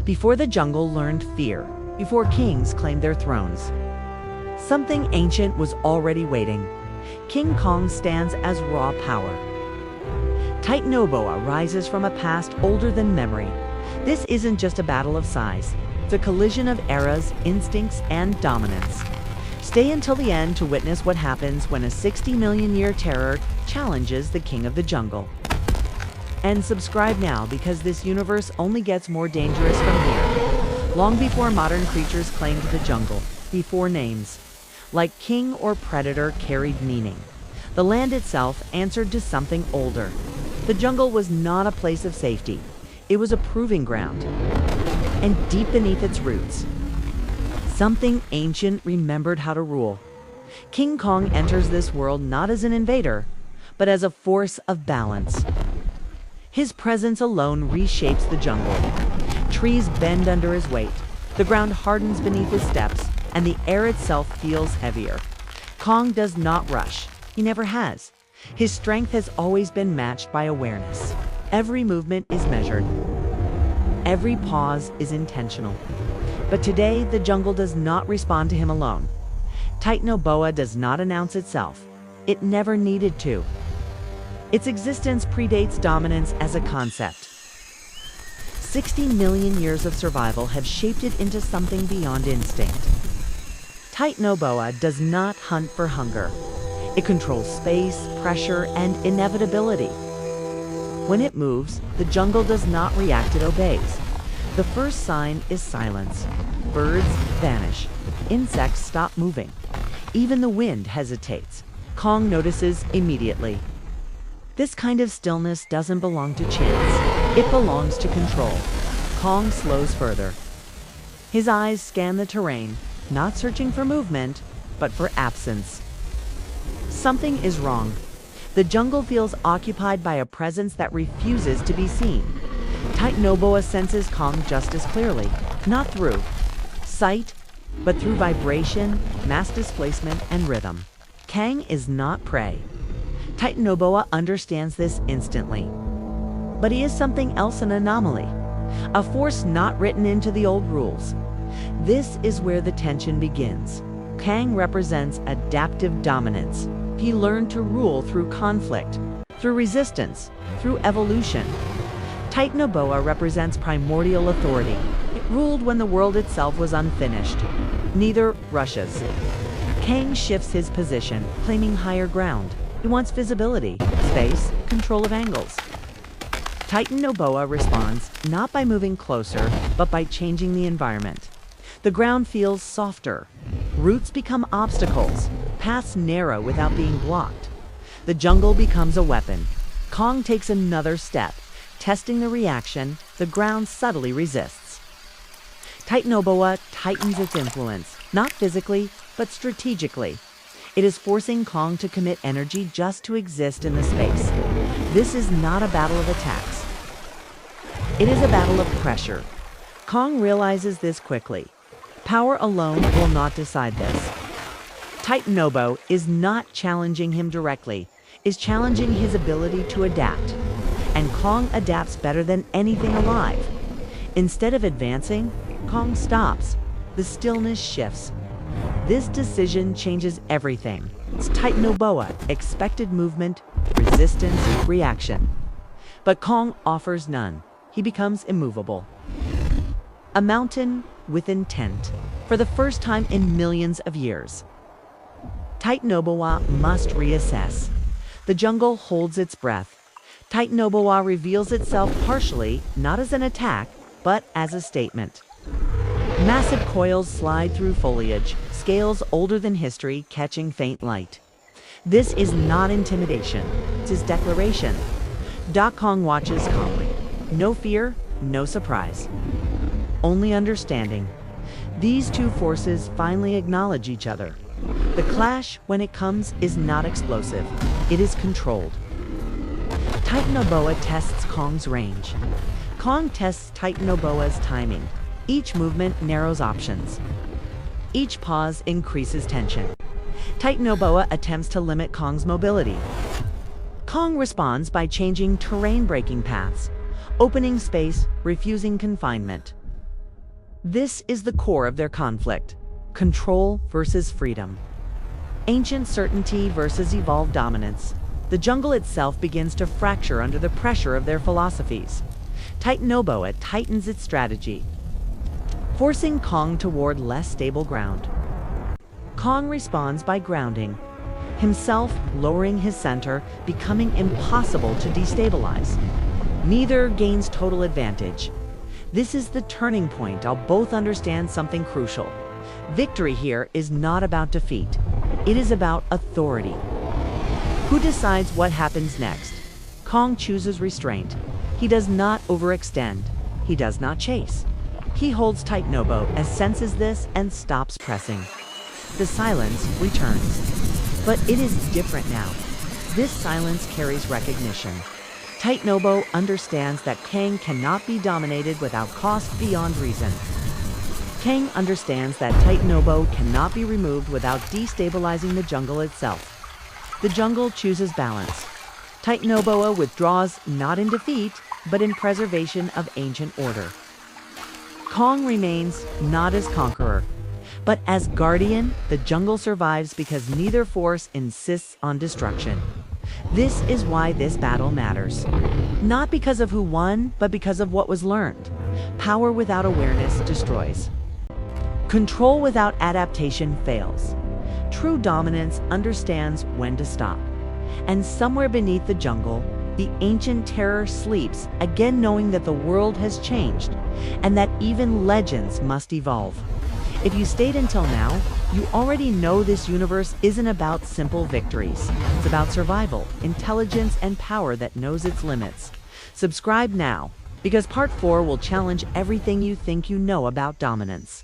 Before the jungle learned fear, before kings claimed their thrones, something ancient was already waiting. King Kong stands as raw power. Titanoboa rises from a past older than memory. This isn't just a battle of size. It's a collision of eras, instincts, and dominance. Stay until the end to witness what happens when a 60-million-year terror challenges the king of the jungle. And subscribe now, because this universe only gets more dangerous from here. Long before modern creatures claimed the jungle, before names like king or predator carried meaning, the land itself answered to something older. The jungle was not a place of safety. It was a proving ground. And deep beneath its roots, something ancient remembered how to rule. King Kong enters this world not as an invader, but as a force of balance. His presence alone reshapes the jungle. Trees bend under his weight, the ground hardens beneath his steps, and the air itself feels heavier. Kong does not rush. He never has. His strength has always been matched by awareness. Every movement is measured. Every pause is intentional. But today, the jungle does not respond to him alone. Titanoboa does not announce itself. It never needed to. Its existence predates dominance as a concept. 60 million years of survival have shaped it into something beyond instinct. Titanoboa does not hunt for hunger. It controls space, pressure, and inevitability. When it moves, the jungle does not react, it obeys. The first sign is silence. Birds vanish. Insects stop moving. Even the wind hesitates. Kong notices immediately. This kind of stillness doesn't belong to chance. It belongs to control. Kong slows further. His eyes scan the terrain, not searching for movement, but for absence. Something is wrong. The jungle feels occupied by a presence that refuses to be seen. Titanoboa senses Kong just as clearly, not through sight, but through vibration, mass displacement, and rhythm. Kang is not prey. Titanoboa understands this instantly. But he is something else, an anomaly, a force not written into the old rules. This is where the tension begins. Kang represents adaptive dominance. He learned to rule through conflict, through resistance, through evolution. Titanoboa represents primordial authority. It ruled when the world itself was unfinished. Neither rushes. Kang shifts his position, claiming higher ground. He wants visibility, space, control of angles. Titanoboa responds not by moving closer, but by changing the environment. The ground feels softer. Roots become obstacles. Paths narrow without being blocked. The jungle becomes a weapon. Kong takes another step. Testing the reaction, the ground subtly resists. Titanoboa tightens its influence, not physically, but strategically. It is forcing Kong to commit energy just to exist in the space. This is not a battle of attacks. It is a battle of pressure. Kong realizes this quickly. Power alone will not decide this. Titanoboa is not challenging him directly, is challenging his ability to adapt. And Kong adapts better than anything alive. Instead of advancing, Kong stops. The stillness shifts. This decision changes everything. It's Titanoboa, expected movement, resistance, reaction. But Kong offers none. He becomes immovable. A mountain with intent, for the first time in millions of years. Titanoboa must reassess. The jungle holds its breath. Titanoboa reveals itself partially, not as an attack, but as a statement. Massive coils slide through foliage, scales older than history catching faint light. This is not intimidation, it is declaration. Kong watches calmly. No fear, no surprise. Only understanding. These two forces finally acknowledge each other. The clash, when it comes, is not explosive. It is controlled. Titanoboa tests Kong's range. Kong tests Titanoboa's timing. Each movement narrows options. Each pause increases tension. Titanoboa attempts to limit Kong's mobility. Kong responds by changing terrain, breaking paths, opening space, refusing confinement. This is the core of their conflict: control versus freedom. Ancient certainty versus evolved dominance. The jungle itself begins to fracture under the pressure of their philosophies. Titanoboa tightens its strategy, forcing Kong toward less stable ground. Kong responds by grounding, himself lowering his center, becoming impossible to destabilize. Neither gains total advantage. This is the turning point. I'll both understand something crucial. Victory here is not about defeat. It is about authority. Who decides what happens next? Kong chooses restraint. He does not overextend. He does not chase. He holds Titanoboa, senses this, and stops pressing. The silence returns. But it is different now. This silence carries recognition. Titanoboa understands that Kang cannot be dominated without cost beyond reason. Kang understands that Titanoboa cannot be removed without destabilizing the jungle itself. The jungle chooses balance. Titanoboa withdraws not in defeat, but in preservation of ancient order. Kong remains not as conqueror, but as guardian. The jungle survives because neither force insists on destruction. This is why this battle matters. Not because of who won, but because of what was learned. Power without awareness destroys. Control without adaptation fails. True dominance understands when to stop. And somewhere beneath the jungle, the ancient terror sleeps, again knowing that the world has changed, and that even legends must evolve. If you stayed until now, you already know this universe isn't about simple victories. It's about survival, intelligence, and power that knows its limits. Subscribe now, because Part 4 will challenge everything you think you know about dominance.